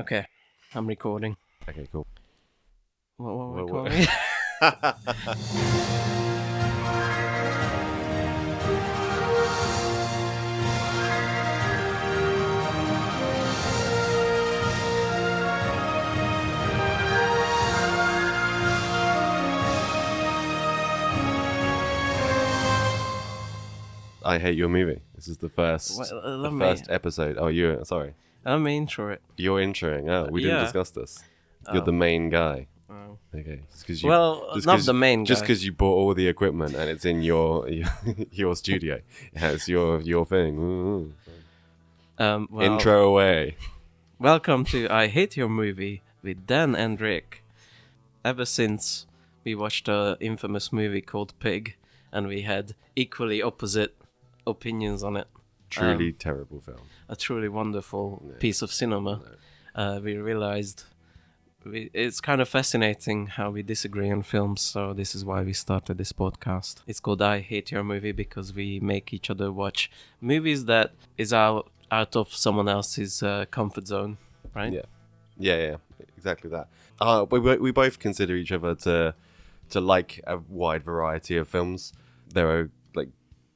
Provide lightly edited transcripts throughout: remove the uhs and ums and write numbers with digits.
Okay, I'm recording. Okay, cool. What were we What- recording? I hate your movie. This is the first, Well, the let me- first episode. Oh, you're sorry. Let me intro it. You're introing. Oh, we didn't Yeah. discuss this. You're Oh. the main guy. Oh. Okay, just because you. Well, just not 'cause- the main Just guy. because you bought all the equipment and it's in your your studio. Yeah, it's your thing. Ooh. Well, Intro away. Welcome to I Hate Your Movie with Dan and Rick. Ever since we watched the infamous movie called Pig, and we had equally opposite opinions on it. Truly terrible film. A truly wonderful piece of cinema. We realized it's kind of fascinating how we disagree on films, so this is why we started this podcast. It's called I Hate Your Movie because we make each other watch movies that is out of someone else's comfort zone, right? Yeah, exactly that. We both consider each other to like a wide variety of films. There are like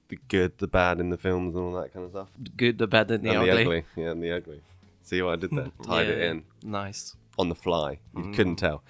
the good, the bad in the films and all that kind of stuff. The good, the bad, and the and ugly. the ugly. Yeah, and the ugly. See what I did there? Tied it Yeah, in Nice. on the fly. You couldn't tell.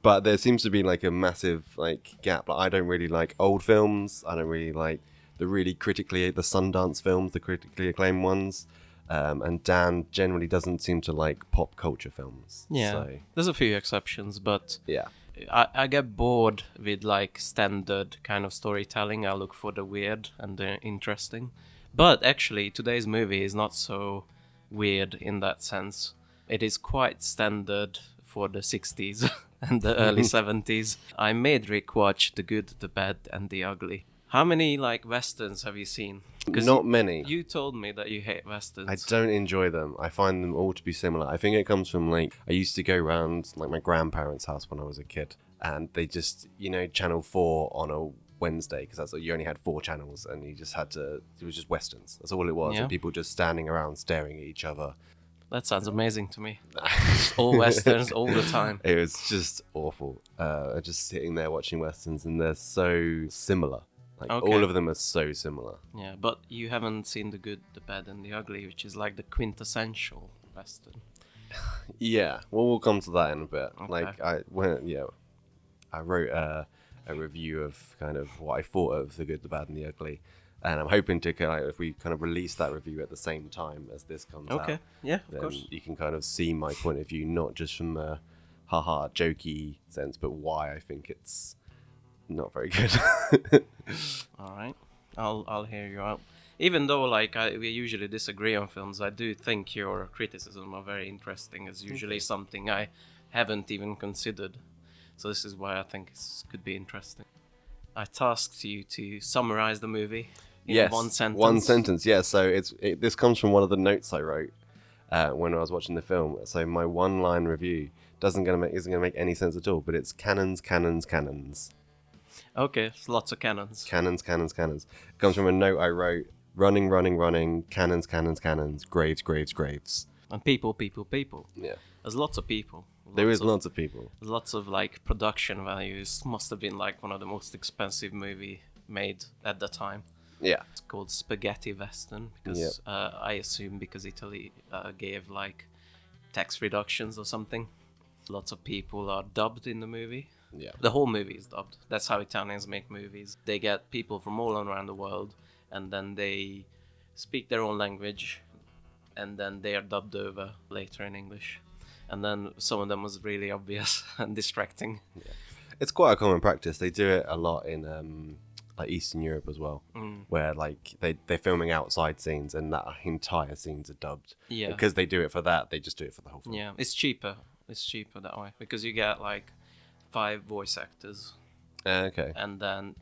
But there seems to be like a massive like gap. Like, I don't really like old films. I don't really like the Sundance films, the critically acclaimed ones. And Dan generally doesn't seem to like pop culture films. Yeah. So, There's a few exceptions, but yeah. I get bored with like standard kind of storytelling. I look for the weird and the interesting. But actually, today's movie is not so weird in that sense. It is quite standard for the 60s and the early 70s. I made Rick watch The Good, the Bad, and the Ugly. How many like westerns have you seen? 'Cause Not many. You told me that you hate westerns. I don't enjoy them. I find them all to be similar. I think it comes from like I used to go around like my grandparents' house when I was a kid, and they just Channel 4 on a Wednesday because that's you only had 4 channels, and you just had to. It was just westerns. That's all it was, Yeah. and people just standing around staring at each other. That sounds amazing to me. All westerns, all the time. It was just awful. Just sitting there watching westerns, and they're so similar. Like Okay. all of them are so similar. Yeah, but you haven't seen The Good, the Bad, and the Ugly, which is like the quintessential western. Yeah, well, we'll come to that in a bit. Okay. Like I wrote a review of kind of what I thought of The Good, the Bad, and the Ugly, and I'm hoping to if we kind of release that review at the same time as this comes out, Okay, yeah, of then course. you can kind of see my point of view, not just from a haha jokey sense, but why I think it's not very good. All right, I'll hear you out. Even though we usually disagree on films, I do think your criticism are very interesting. It's usually something I haven't even considered. So this is why I think it could be interesting. I tasked you to summarize the movie in Yes, one sentence. One sentence, yeah. So this comes from one of the notes I wrote when I was watching the film. So my one-line review isn't gonna make any sense at all. But it's cannons, cannons, cannons. Okay, it's lots of cannons. Cannons, cannons, cannons. It comes from a note I wrote. Running, running, running. Cannons, cannons, cannons. Graves, graves, graves. And people, people, people. Yeah. There's lots of people. There is of, lots of people. lots of like production values. Must have been like one of the most expensive movie made at the time. Yeah. It's called Spaghetti Western because I assume because Italy gave like tax reductions or something. Lots of people are dubbed in the movie. Yeah. The whole movie is dubbed. That's how Italians make movies. They get people from all around the world, and then they speak their own language, and then they are dubbed over later in English. And then some of them was really obvious and distracting. It's quite a common practice. They do it a lot in like Eastern Europe as well, where like they're filming outside scenes and that entire scenes are dubbed. Yeah. Because they do it for that, they just do it for the whole film. Yeah, it's cheaper. It's cheaper that way because you get like 5 voice actors, Okay. and then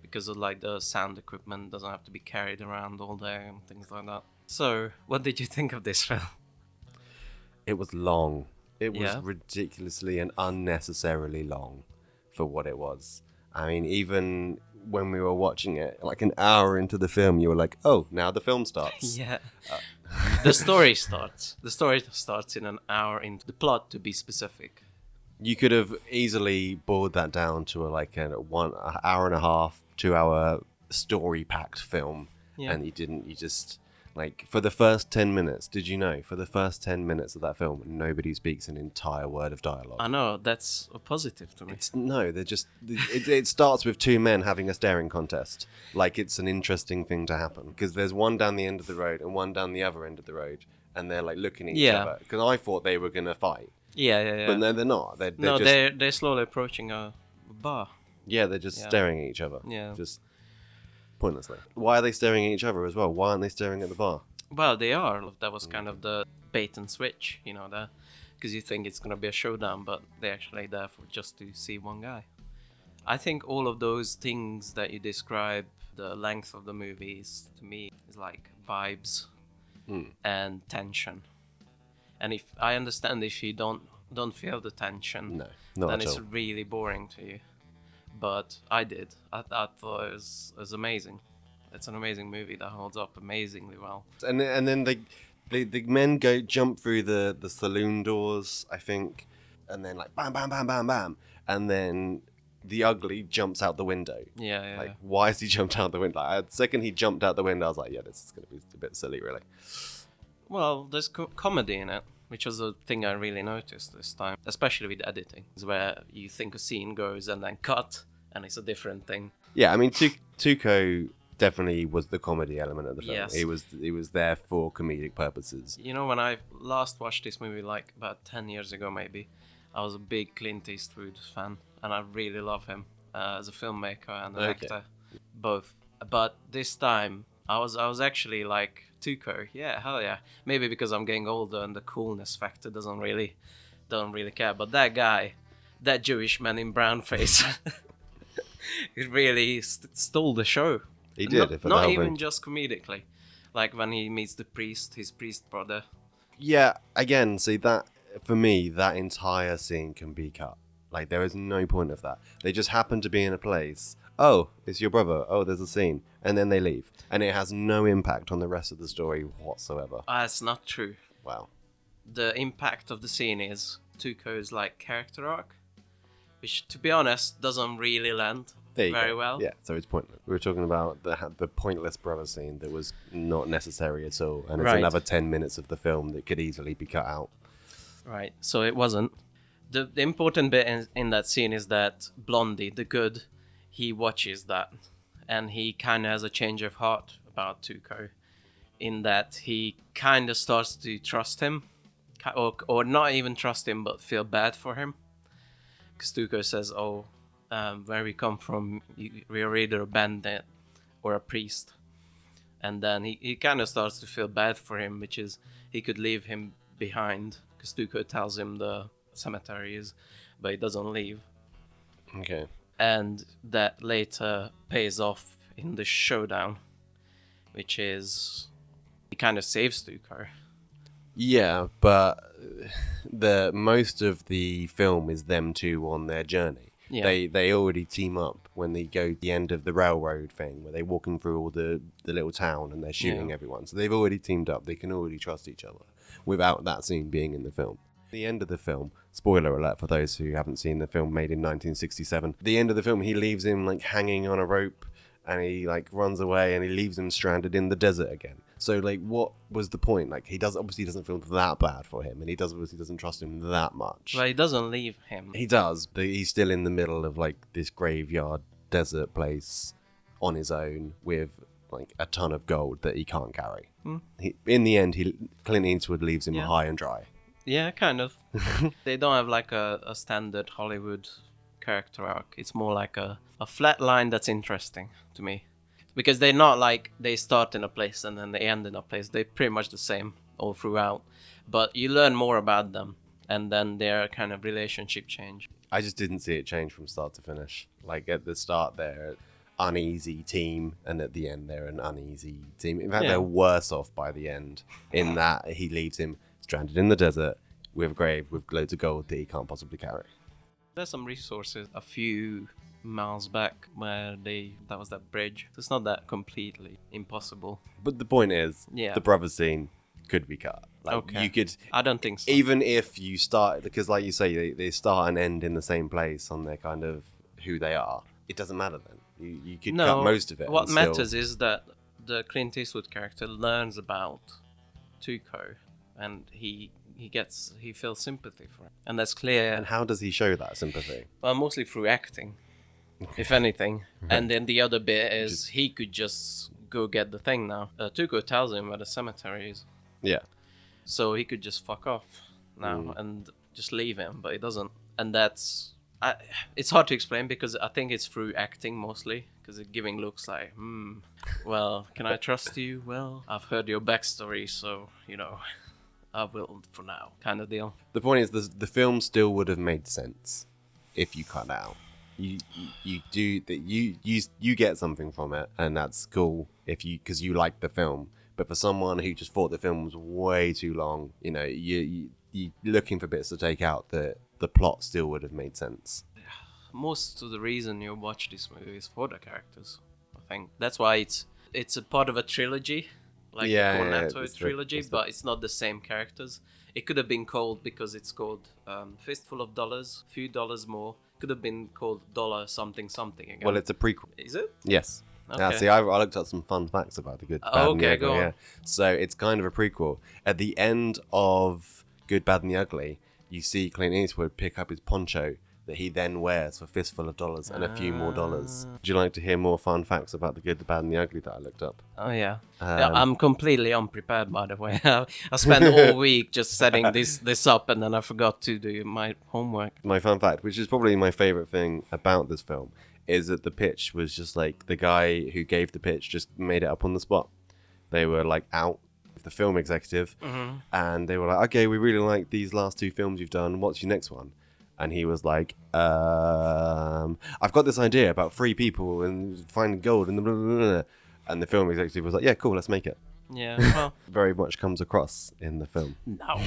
because of like the sound equipment doesn't have to be carried around all day and things like that. So, what did you think of this film? It was long. It was Yeah. ridiculously and unnecessarily long for what it was. I mean, even when we were watching it, like an hour into the film, you were like, "Oh, now the film starts." Yeah. The story starts. The story starts in an hour into the plot, to be specific. You could have easily boiled that down to a hour and a half, 2 hour story packed film, Yeah. and you didn't. You just like for the first 10 minutes. Did you know for the first 10 minutes of that film, nobody speaks an entire word of dialogue? I know, that's a positive to me. They're just. It starts with two men having a staring contest, like it's an interesting thing to happen because there's one down the end of the road and one down the other end of the road, and they're like looking at each Yeah. other. Because I thought they were gonna fight, Yeah. but no, they're not. They're No, just they're slowly approaching a bar. they're just Yeah. staring at each other. Yeah. Just pointlessly. Why are they staring at each other as well? Why aren't they staring at the bar? Well, they are. That was kind of the bait and switch, because you think it's gonna be a showdown, but they're actually there for just to see one guy. I think all of those things that you describe, the length of the movies, to me, is like vibes and tension. And if I understand if you don't feel the tension, No, not then at it's all. really boring to you. But I did. I thought it was amazing. It's an amazing movie that holds up amazingly well. And then the men jump through the saloon doors, I think, and then like bam, bam, bam, bam, bam, and then the ugly jumps out the window. Yeah. Like, why has he jumped out the window? Like, the second he jumped out the window, I was like, yeah, this is gonna be a bit silly, really. Well, there's comedy in it, which was a thing I really noticed this time, especially with editing, is where you think a scene goes and then cut, and it's a different thing. Yeah, I mean, Tuco definitely was the comedy element of the film. Yes. He was there for comedic purposes. When I last watched this movie, like about 10 years ago maybe, I was a big Clint Eastwood fan, and I really love him as a filmmaker and an actor, both. But this time, I was actually like, Tuco, yeah, hell yeah. Maybe because I'm getting older and the coolness factor don't really care. But that guy, that Jewish man in brown face, he really stole the show. He did. Not, for the not whole even thing. just comedically, like when he meets the priest, his priest brother. Yeah, again, see that for me, that entire scene can be cut. Like there is no point of that. They just happen to be in a place. Oh, it's your brother. Oh, there's a scene, and then they leave, and it has no impact on the rest of the story whatsoever. That's not true. Wow. The impact of the scene is Tuco's like character arc, which, to be honest, doesn't really land There you very go. well. Yeah, so it's pointless. We were talking about the pointless brother scene that was not necessary at all, and it's Right. another 10 minutes of the film that could easily be cut out. Right. So it wasn't. The important bit in that scene is that Blondie, the good, he watches that, and he kind of has a change of heart about Tuco, in that he kind of starts to trust him, or not even trust him, but feel bad for him, because Tuco says, "Oh, where we come from, we're either a bandit or a priest," and then he kind of starts to feel bad for him, which is he could leave him behind, because Tuco tells him the cemetery is, but he doesn't leave. Okay. And that later pays off in the showdown, which is he kind of saves Tuco. Yeah, but the most of the film is them two on their journey. Yeah. They already team up when they go to the end of the railroad thing, where they're walking through all the little town and they're shooting Yeah. everyone. So they've already teamed up. They can already trust each other without that scene being in the film. The end of the film, spoiler alert for those who haven't seen the film made in 1967. The end of the film, he leaves him like hanging on a rope, and he like runs away, and he leaves him stranded in the desert again. So like, what was the point? Like, he obviously doesn't feel that bad for him, and he obviously doesn't trust him that much. But he doesn't leave him. He does, but he's still in the middle of like this graveyard desert place on his own with like a ton of gold that he can't carry. In the end, Clint Eastwood leaves him Yeah. high and dry. Yeah, kind of. They don't have like a standard Hollywood character arc. It's more like a flat line that's interesting to me. Because they're not like they start in a place and then they end in a place. They're pretty much the same all throughout. But you learn more about them, and then their kind of relationship change. I just didn't see it change from start to finish. Like at the start, they're an uneasy team, and at the end, they're an uneasy team. In fact, Yeah. they're worse off by the end, in that he leaves him stranded in the desert with a grave with loads of gold that he can't possibly carry. There's some resources a few miles back where that was that bridge. So it's not that completely impossible. But the point is, Yeah. the brother scene, could be cut. Like Okay. you could, I don't think so. even if you start, because like you say, they start and end in the same place on their kind of who they are. It doesn't matter then. You could No, cut most of it. what and still- matters is that the Clint Eastwood character learns about Tuco, and he feels sympathy for him, and that's clear. And how does he show that sympathy? Well, mostly through acting, if anything. And then the other bit is he could just go get the thing now. Tuco tells him where the cemetery is, Yeah. so he could just fuck off now and just leave him, but he doesn't. And it's hard to explain because I think it's through acting mostly, because it's giving looks like, well, can I trust you? Well, I've heard your backstory, so, I will for now, kind of deal. The point is, the film still would have made sense if you cut it out. You do that. You get something from it, and that's cool because you like the film. But for someone who just thought the film was way too long, you looking for bits to take out, the plot still would have made sense. Most of the reason you watch this movie is for the characters. I think that's why it's a part of a trilogy, like the Cornetto trilogy, but it's not the same characters. It could have been called, because it's called Fistful of Dollars, Few Dollars More. Could have been called Dollar Something Something again. Well, it's a prequel. Is it? Yes. Yeah, Okay. see, I looked up some fun facts about the Good, Bad, and the okay, Ugly. go on. Yeah. So it's kind of a prequel. At the end of Good, Bad, and the Ugly, you see Clint Eastwood pick up his poncho that he then wears for Fistful of Dollars and a few more dollars. Would you like to hear more fun facts about the Good, the Bad, and the Ugly that I looked up? Oh yeah. Yeah, I'm completely unprepared, by the way. I spent all week just setting this up, and then I forgot to do my homework. My fun fact, which is probably my favorite thing about this film, is that the pitch was just like the guy who gave the pitch just made it up on the spot. They were like out with the film executive, and they were like, okay, we really like these last two films you've done. What's your next one? And he was like, I've got this idea about 3 people and finding gold and blah, blah, blah, blah. And the film executive was like, yeah, cool, let's make it. Yeah. Well, Very much comes across in the film. no.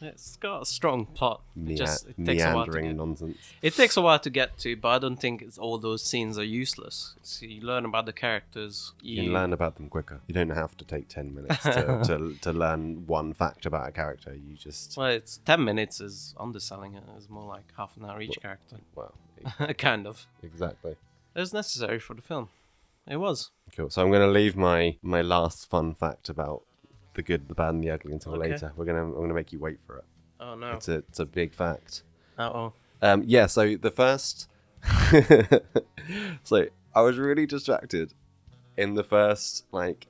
It's got a strong plot. It takes a while to Meandering get. nonsense. It takes a while to get to, but I don't think all those scenes are useless. So you learn about the characters. You can learn about them quicker. You don't have to take 10 minutes to learn one fact about a character. You just... Well, it's 10 minutes is underselling it. It's more like half an hour each character. Well, Kind of. exactly. It was necessary for the film. It was. Cool. So I'm going to leave my last fun fact about the Good, the Bad, and the Ugly until Okay. later. I'm gonna make you wait for it. Oh no. It's a big fact. Uh-oh. Yeah. So the first. So I was really distracted in the first like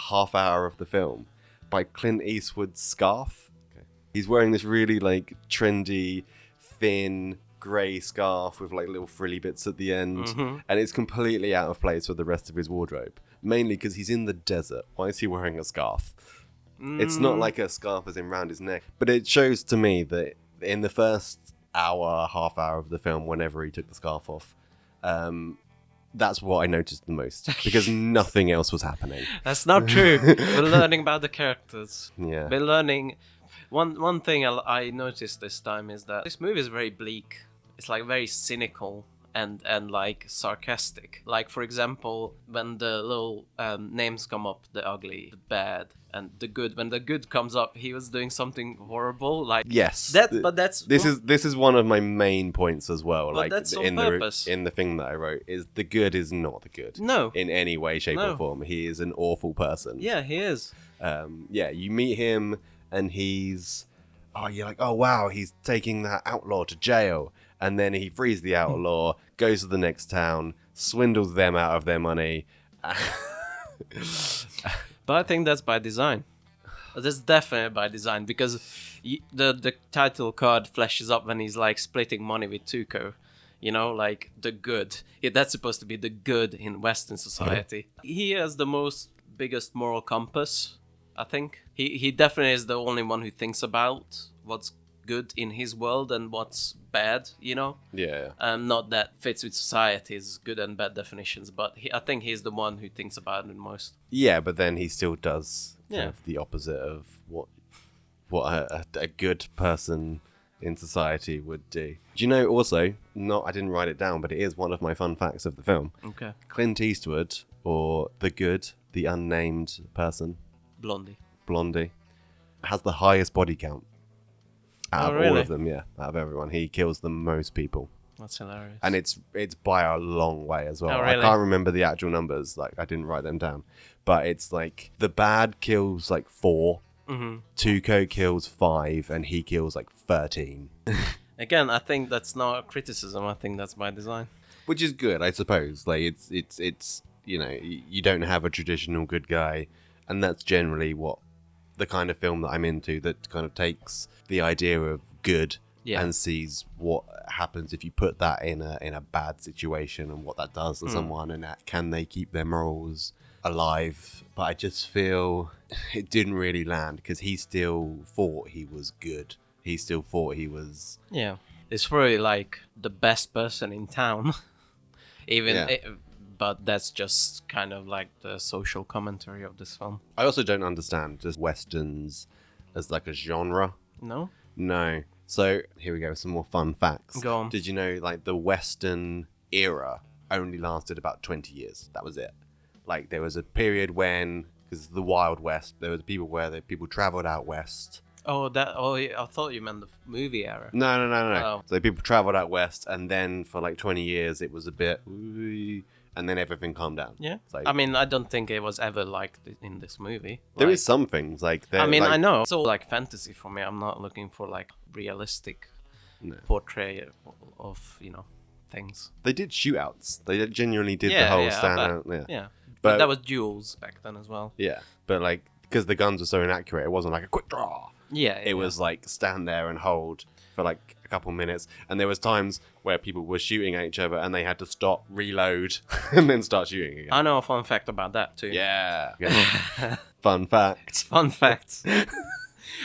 half hour of the film by Clint Eastwood's scarf. Okay. He's wearing this really like trendy, thin grey scarf with like little frilly bits at the end, and it's completely out of place with the rest of his wardrobe. Mainly because he's in the desert. Why is he wearing a scarf? It's not like a scarf as in round his neck, but it shows to me that in the first half hour of the film, whenever he took the scarf off, that's what I noticed the most, because nothing else was happening. That's not true. We're learning about the characters. Yeah. We're learning. One thing I noticed this time is that this movie is very bleak. It's like very cynical and like sarcastic. Like, for example, when the little names come up, the ugly, the bad, and the good. When the good comes up, he was doing something horrible. Like Yes. This is one of my main points as well. Like that's on in purpose. in the thing that I wrote is the good is not the good. No. In any way, shape, No. or form. He is an awful person. Yeah, he is. Yeah, you meet him and he's, you're like, oh wow, he's taking that outlaw to jail, and then he frees the outlaw, goes to the next town, swindles them out of their money. But I think that's by design. That's definitely by design, because the title card flashes up when he's like splitting money with Tuco. You know, like the good. That's supposed to be the good in Western society. He has the biggest moral compass, I think. He definitely is the only one who thinks about what's good in his world and what's bad, you know? Yeah. Not that fits with society's good and bad definitions, but I think he's the one who thinks about it most. Yeah, but then he still does kind Yeah. of the opposite of what a good person in society would do. Do you know also, I didn't write it down, but it is one of my fun facts of the film. Okay. Clint Eastwood, or the good, the unnamed person, Blondie. Blondie. Has the highest body count out of all really? of them. Yeah, out of everyone, he kills the most people, That's hilarious. and it's by a long way as well. Oh, really? I can't remember the actual numbers. Like I didn't write them down, but it's like the bad kills like 4, Tuco kills 5, and he kills like 13. Again, I think that's not a criticism. I think that's by design. Which is good, I suppose. Like it's you know, you don't have a traditional good guy, and that's generally what the kind of film that I'm into, that kind of takes the idea of good and sees what happens if you put that in a bad situation and what that does to someone, and can they keep their morals alive. But I just feel it didn't really land, because he still thought he was good. He still thought he was... Yeah. It's probably like the best person in town. But that's just kind of like the social commentary of this film. I also don't understand just westerns as like a genre. No? No. So here we go, some more fun facts. Go on. Did you know like the western era only lasted about 20 years? That was it. Like there was a period when, because the Wild West, there was people people traveled out west. I thought you meant the movie era. No. Oh. So people traveled out west, and then for like 20 years it was a bit, and then everything calmed down. Yeah. So, I mean, I don't think it was ever like in this movie. there is some things like that. I mean, I know. It's all like fantasy for me. I'm not looking for like realistic portrait of, things. They did shootouts. They genuinely did the whole stand out. Yeah. But that was duels back then as well. Yeah. But like, because the guns were so inaccurate, it wasn't like a quick draw. Yeah. It was like stand there and hold for like a couple minutes, and there was times where people were shooting at each other and they had to stop, reload, and then start shooting again. I know a fun fact about that too. Yeah. Fun facts. Fun facts.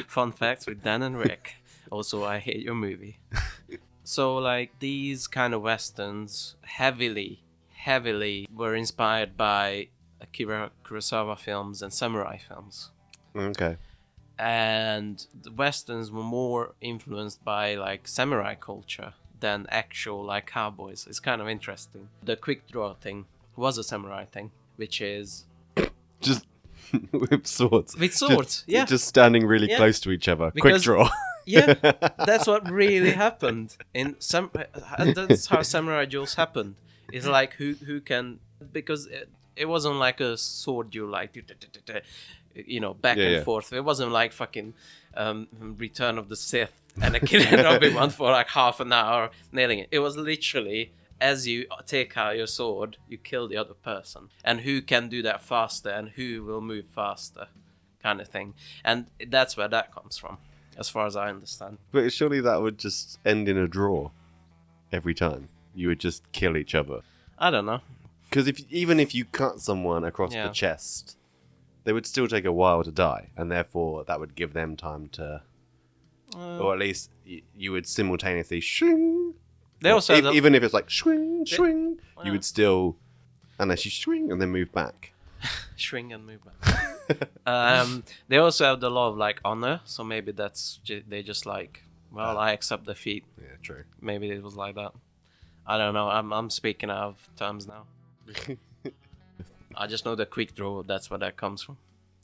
Fun facts with Dan and Rick. Also, I hate your movie. So like these kind of westerns heavily were inspired by Akira Kurosawa films and samurai films. Okay. And the westerns were more influenced by like samurai culture than actual like cowboys. It's kind of interesting. The quick draw thing was a samurai thing, which is just with swords. With swords, just standing really close to each other. Quick draw. Yeah, that's what really happened in some. That's how samurai duels happened. It's like who can, because it wasn't like a sword duel like back and forth. It wasn't like fucking Return of the Sith and a killing Obi-Wan for like half an hour nailing it. It was literally, as you take out your sword, you kill the other person, and who can do that faster and who will move faster, kind of thing. And that's where that comes from, as far as I understand. But surely that would just end in a draw every time. You would just kill each other. I don't know. Because even if you cut someone across the chest, they would still take a while to die, and therefore that would give them time to, or at least you would simultaneously swing. They also even if it's like swing, you would still, unless you swing and then move back. Swing and move back. They also have the law of like honor, so maybe they just like, well, I accept defeat. Yeah, true. Maybe it was like that. I don't know. I'm speaking out of terms now. I just know the quick draw. That's where that comes from.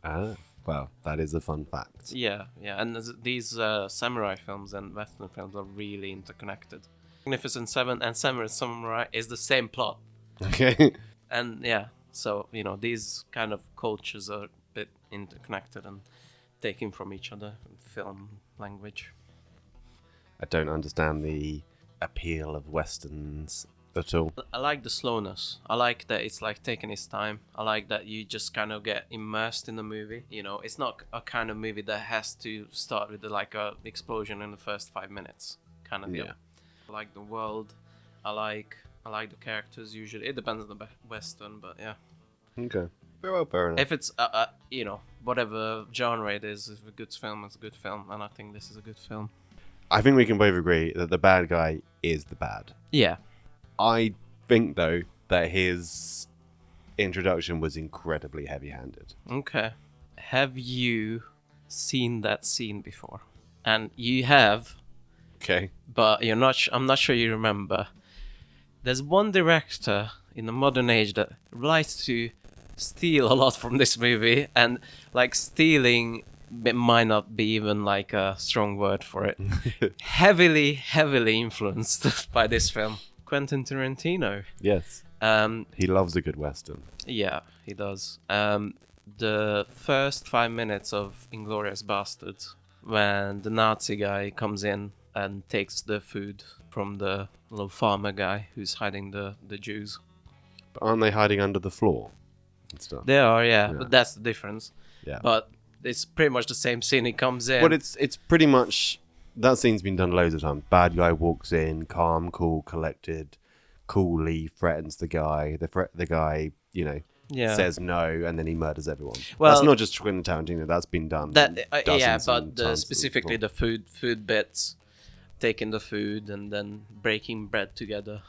Ah, well, that is a fun fact. Yeah. And these samurai films and western films are really interconnected. Magnificent Seven and Samurai is the same plot. Okay. And yeah, so these kind of cultures are a bit interconnected and taking from each other in film language. I don't understand the appeal of westerns at all. I like the slowness. I like that it's like taking its time. I like that you just kind of get immersed in the movie. It's not a kind of movie that has to start with like a explosion in the first 5 minutes kind of deal. Yeah. I like the world. I like the characters usually. It depends on the western, but yeah. Okay. Very well, fair enough. If it's whatever genre it is, if a good film is a good film, and I think this is a good film. I think we can both agree that the bad guy is the bad. Yeah. I think, though, that his introduction was incredibly heavy-handed. Okay. Have you seen that scene before? And you have. Okay. But I'm not sure you remember. There's one director in the modern age that likes to steal a lot from this movie, and like stealing might not be even like a strong word for it. Heavily influenced by this film. Quentin Tarantino. Yes. Um, He loves a good Western. yeah, he does. The first 5 minutes of Inglourious Bastards, when the Nazi guy comes in and takes the food from the little farmer guy who's hiding the Jews. But aren't they hiding under the floor and stuff? They are, yeah, Yeah. but that's the difference. Yeah. But it's pretty much the same scene. He comes in. Well, it's pretty much that scene's been done loads of times. Bad guy walks in, calm, cool, collected, coolly threatens the guy. The guy, yeah. says no, and then he murders everyone. Well- That's not just Quentin Tarantino. That's been done. That dozens yeah, and but tons specifically before. the food bits, taking the food and then breaking bread together.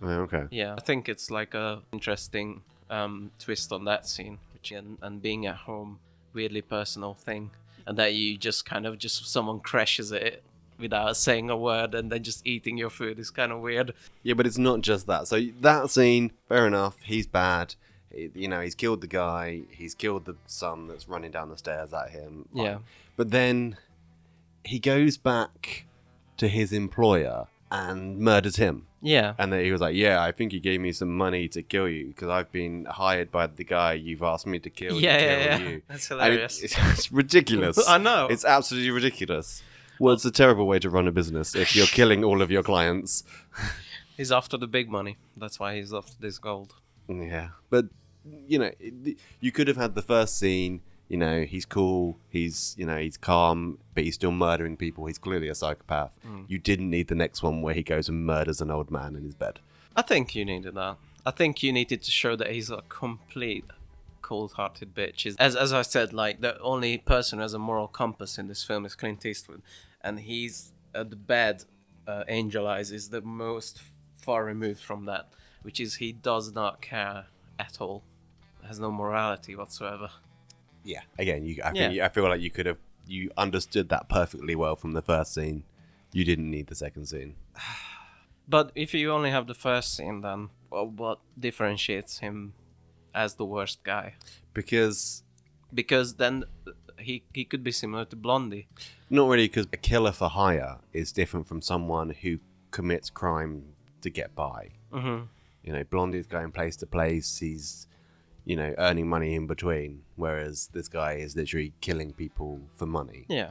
Oh, okay. Yeah, I think it's like a interesting twist on that scene, which and being at home, weirdly personal thing, and that you just kind of just someone crashes it without saying a word and then just eating your food is kind of weird. Yeah, but it's not just that. So that scene, fair enough. He's bad. He's killed the guy. He's killed the son that's running down the stairs at him. Fine. Yeah. But then he goes back to his employer and murders him. Yeah. And then he was like, "Yeah, I think he gave me some money to kill you because I've been hired by the guy you've asked me to kill. Yeah, to yeah, kill yeah. you." That's And hilarious. it's ridiculous. I know. It's absolutely ridiculous. Well, it's a terrible way to run a business if you're killing all of your clients. He's after the big money. That's why he's after this gold. Yeah, but you could have had the first scene. He's cool. He's calm, but he's still murdering people. He's clearly a psychopath. You didn't need the next one where he goes and murders an old man in his bed. I think you needed that. I think you needed to show that he's a complete cold-hearted bitch. As I said, like the only person who has a moral compass in this film is Clint Eastwood, and he's the bad Angel Eyes is the most far removed from that, which is he does not care at all, has no morality whatsoever. Yeah. Again, I feel like you understood that perfectly well from the first scene. You didn't need the second scene. But if you only have the first scene, then what differentiates him as the worst guy? Because Then he could be similar to Blondie. not really, because a killer for hire is different from someone who commits crime to get by. Mm-hmm. Blondie's going place to place. He's earning money in between, whereas this guy is literally killing people for money. Yeah.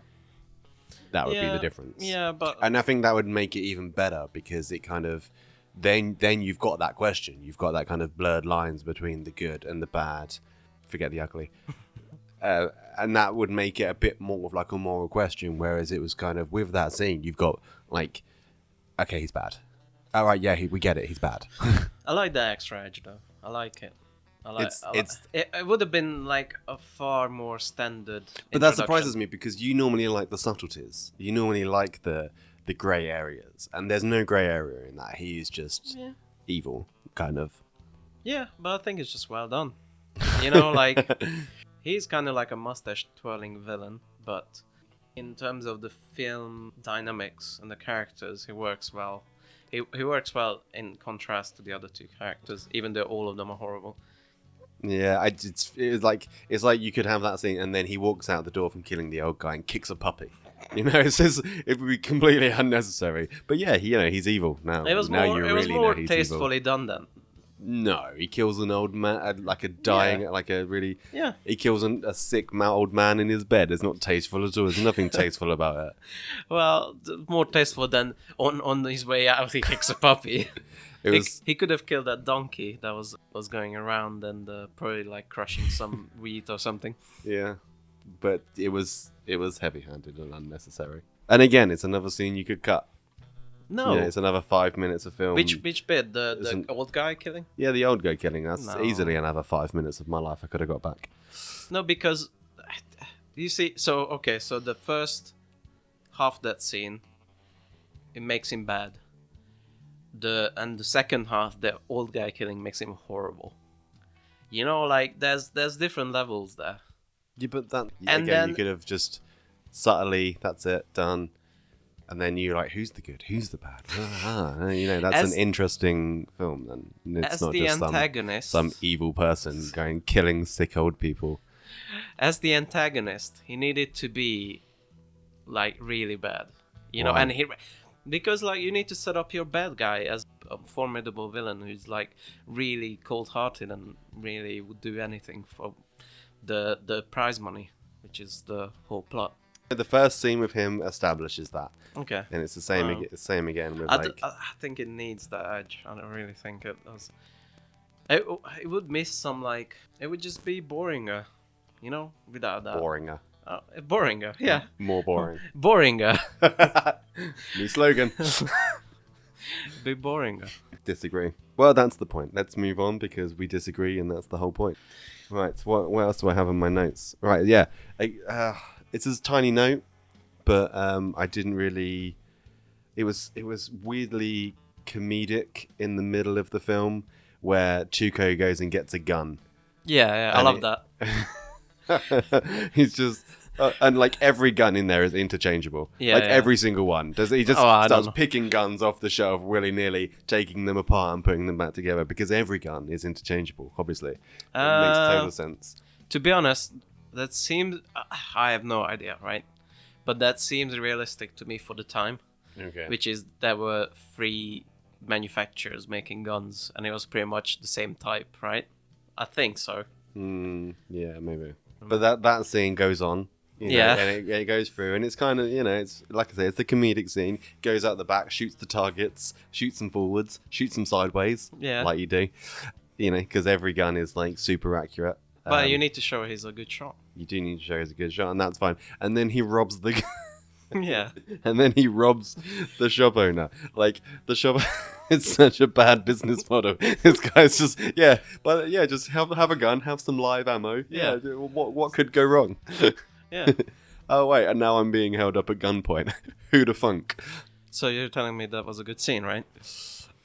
That would be the difference. Yeah, but And I think that would make it even better because it kind of then you've got that question. You've got that kind of blurred lines between the good and the bad. Forget the ugly. And that would make it a bit more of like a moral question, whereas it was kind of with that scene, you've got like, okay, he's bad. All right, yeah, we get it. He's bad. I like the extra edge though. I like it. It's- It would have been like a far more standard. But that surprises me because you normally like the subtleties. You normally like the grey areas, and there's no grey area in that. He is just evil, kind of. Yeah, but I think it's just well done. Like he's kind of like a mustache twirling villain, but in terms of the film dynamics and the characters, he works well. He works well in contrast to the other two characters, even though all of them are horrible. Yeah, it's like you could have that scene, and then he walks out the door from killing the old guy and kicks a puppy. It would be completely unnecessary. But yeah, he's evil now. It was now more, you it was really more know he's tastefully evil. done then. No, he kills an old man, like a dying, like a really. Yeah. He kills a sick old man in his bed. It's not tasteful at all. There's nothing tasteful about it. Well, more tasteful than on his way out he kicks a puppy. It was. He could have killed that donkey that was going around and probably like crushing some wheat or something. Yeah, but it was heavy-handed and unnecessary. And again, it's another scene you could cut. No. It's another 5 minutes of film. Which bit? The Isn't- old guy killing? Yeah, the old guy killing. That's No. easily another 5 minutes of my life I could have got back. No, because you see. So the first half of that scene, it makes him bad. The second half, the old guy killing makes him horrible. Like there's different levels there. Yeah, but that And again, then- you could have just subtly. That's it, done. and then you're like, who's the good, who's the bad? You know, that's As- an interesting film. Then it's As not the just antagonist, some evil person going killing sick old people. as the antagonist, he needed to be like really bad, you know, Why? and because like you need to set up your bad guy as a formidable villain who's like really cold-hearted and really would do anything for the prize money, which is the whole plot. The first scene with him establishes that, Okay. and it's the same. Wow. Same again with I think it needs that edge. I don't really think it does. It would miss some, like, it would just be boringer, you know, without that. boringer, Boringer, yeah. more boring. Boringer. New slogan. Be boringer. Disagree. Well, that's the point. Let's move on because we disagree, and that's the whole point. Right. What else do I have in my notes? Right. Yeah. It's a tiny note, but I didn't really. It was weirdly comedic in the middle of the film where Tuco goes and gets a gun. Yeah, I And love that. He's just. And like every gun in there is interchangeable. Yeah, like yeah. every single one. He just I don't starts know. picking guns off the shelf willy-nilly, taking them apart and putting them back together because every gun is interchangeable, obviously. It makes total sense. To be honest, that seems... I have no idea, right? But that seems realistic to me for the time, Okay. which is there were 3 manufacturers making guns, and it was pretty much the same type, right? I think so. Yeah, maybe. But that scene goes on. You know, Yeah. and it goes through, and it's kind of, you know, it's like I say, it's the comedic scene. Goes out the back, shoots the targets, shoots them forwards, shoots them sideways, Yeah. like you do. You know, because every gun is like super accurate. But you need to show he's a good shot. You do need to show he's a good shot, and that's fine. And then he robs the, Yeah. and then he robs the shop owner. Like the shop, it's such a bad business model. This guy's just just have a gun, have some live ammo. Yeah. What could go wrong? Yeah. Oh wait, and now I'm being held up at gunpoint. Who the funk? So you're telling me that was a good scene, right?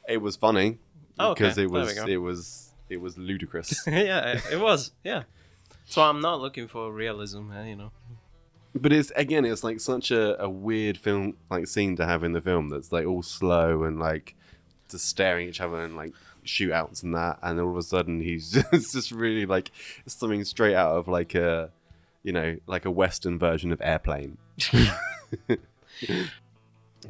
It was funny Oh, okay. because There we go. it was ludicrous. Yeah, it was. Yeah. So I'm not looking for realism, you know. But it's like such a weird film, like scene to have in the film that's like all slow and like just staring at each other and like shootouts and that, and all of a sudden he's just really like it's something straight out of like a, you know, like a Western version of Airplane.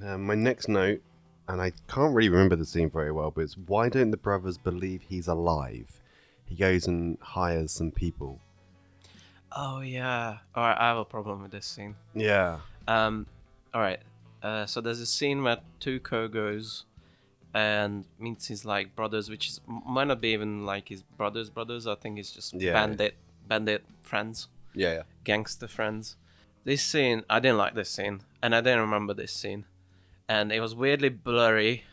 My next note, and I can't really remember the scene very well, but it's why don't the brothers believe he's alive? He goes and hires some people. Oh yeah. All right, I have a problem with this scene. Yeah. All right. So there's a scene where Tuco goes and meets his like brothers, which is might not be even like his brothers. I think it's just bandit friends, Yeah. gangster friends. This scene, I didn't like this scene, and I didn't remember this scene, and it was weirdly blurry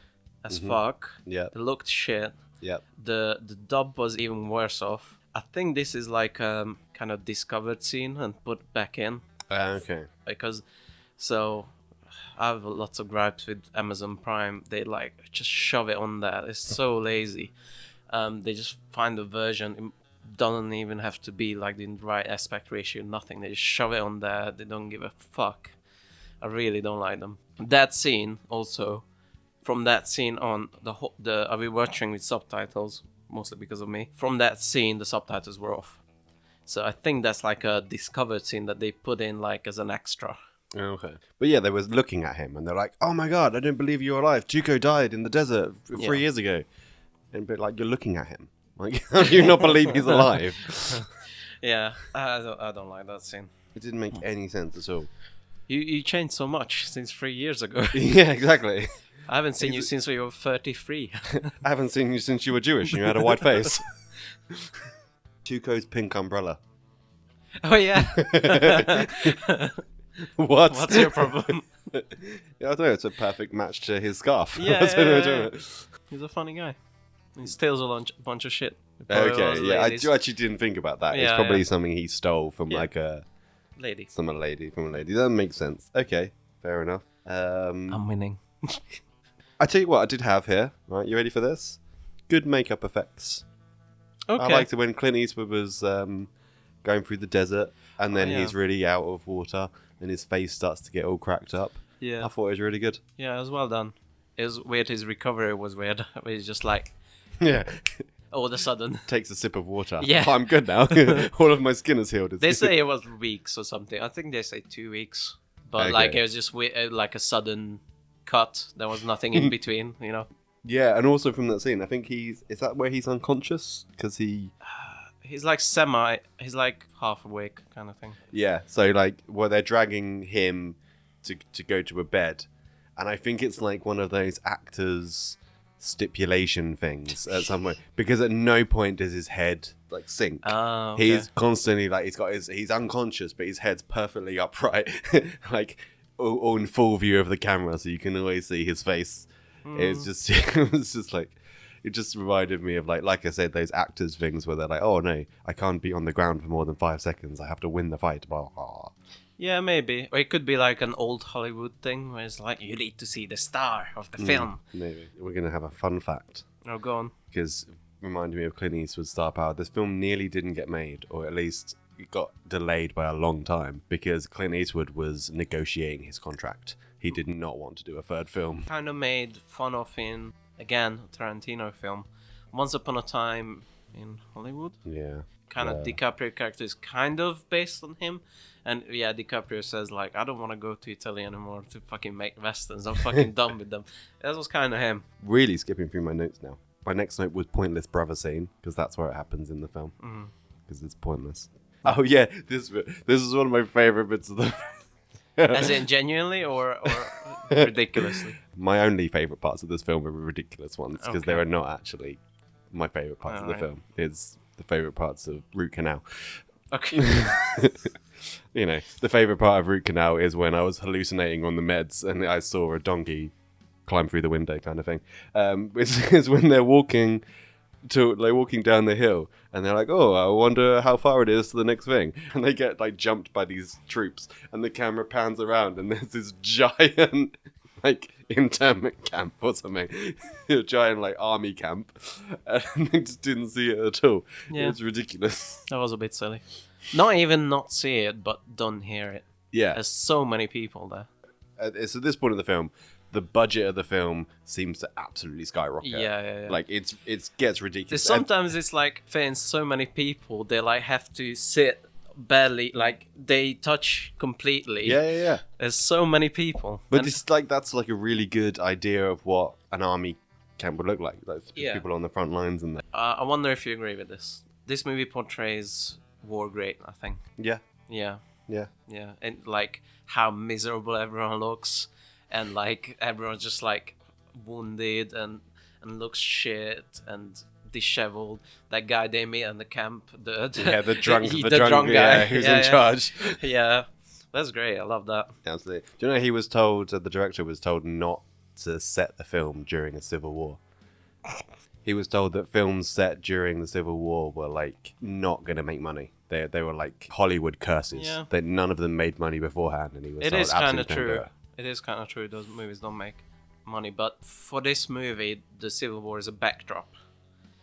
as fuck. Yeah. It looked shit. Yeah. The dub was even worse off. I think this is like kind of discovered scene and put back in Okay. because so I have lots of gripes with Amazon Prime. They like just shove it on there. It's so lazy. They just find a version. It doesn't even have to be like the right aspect ratio. Nothing. They just shove it on there. They don't give a fuck. I really don't like them. That scene also. From that scene on, I'll be watching with subtitles, mostly because of me. From that scene, the subtitles were off. So I think that's like a discovered scene that they put in like as an extra. Okay. But yeah, they were looking at him and they're like, oh my god, I don't believe you're alive. Tuco died in the desert 3 years ago. And but like, you're looking at him. Like, how do you not believe he's alive? Yeah, I don't like that scene. It didn't make any sense at all. You changed so much since 3 years ago. Yeah, exactly. I haven't seen you since you were 33. I haven't seen you since you were Jewish and you had a white face. Tuco's pink umbrella. Oh yeah. What? What's your problem? Yeah, I don't know. It's a perfect match to his scarf. Yeah, I don't know what yeah, you're yeah. doing. He's a funny guy. He steals a bunch of shit. Probably Okay, was yeah, I ladies. actually didn't think about that. It's Yeah, probably yeah. something he stole from Yeah. like a Lady. from a lady. That makes sense. Okay, fair enough. I'm winning. I tell you what, I did have here. Right, you ready for this? Good makeup effects. Okay. I liked it when Clint Eastwood was going through the desert, and then yeah. he's really out of water, and his face starts to get all cracked up. Yeah. I thought it was really good. Yeah, it was well done. It was weird. His recovery was weird. He's just like Yeah. all of a sudden. Takes a sip of water. Yeah. Oh, I'm good now. All of my skin is healed. They say it was weeks or something. I think they say 2 weeks. But Okay. like it was just like a sudden cut. There was nothing in between, you know. Yeah, and also from that scene, I think is that where he's unconscious? Because He's like he's like half awake kind of thing. yeah, so like, well, they're dragging him to go to a bed, and I think it's like one of those actors stipulation things at some point, because at no point does his head like sink. Oh, okay. He's constantly like he's unconscious, but his head's perfectly upright, like all in full view of the camera, so you can always see his face. It's just it was just like. It just reminded me of like I said, those actors things where they're like, oh no, I can't be on the ground for more than 5 seconds. I have to win the fight. Blah, blah. Yeah, maybe. Or it could be like an old Hollywood thing where it's like, you need to see the star of the film. Maybe. We're going to have a fun fact. Oh, go on. Because it reminded me of Clint Eastwood's Star Power. This film nearly didn't get made, or at least it got delayed by a long time, because Clint Eastwood was negotiating his contract. He did not want to do a third film. Kind of made fun of in, again, a Tarantino film. Once Upon a Time in Hollywood. Yeah. Kind of DiCaprio character is kind of based on him. And yeah, DiCaprio says like, I don't want to go to Italy anymore to fucking make westerns. I'm fucking done with them. That was kind of him. Really skipping through my notes now. My next note was pointless brother scene, because that's where it happens in the film. Because it's pointless. Oh yeah, this is one of my favorite bits of the. As in genuinely or ridiculously? My only favorite parts of this film are ridiculous ones, because Okay. they are not actually my favorite parts of the Alright. film. It's the favorite parts of Root Canal. Okay. You know, the favorite part of Root Canal is when I was hallucinating on the meds and I saw a donkey climb through the window, kind of thing. Which is when they're walking down the hill and they're like, oh, I wonder how far it is to the next thing, and they get like jumped by these troops and the camera pans around and there's this giant like internment camp or something, a giant like army camp, and they just didn't see it at all. Yeah. It's ridiculous. That was a bit silly. Not even not see it, but don't hear it. Yeah. There's so many people there. It's at this point in the film, the budget of the film seems to absolutely skyrocket. Yeah. Like it gets ridiculous. Sometimes it's like, fans, so many people, they like have to sit barely, like they touch completely. Yeah. There's so many people. But And- it's like that's like a really good idea of what an army camp would look like. Like Yeah. people on the front lines and that. I wonder if you agree with this. This movie portrays war great, I think. Yeah. Yeah. Yeah. Yeah, and like how miserable everyone looks, and like everyone's just like wounded and looks shit and disheveled. That guy they meet in the camp, the drunk guy guy who's in charge. Yeah, that's great. I love that. Absolutely. Do you know he was told, the director was told not to set the film during a civil war? He was told that films set during the Civil War were like not going to make money. They were like Hollywood curses. Yeah. That none of them made money beforehand, and he was It told is kind of absolutely don't do true. it. It is kind of true. Those movies don't make money, but for this movie, the Civil War is a backdrop.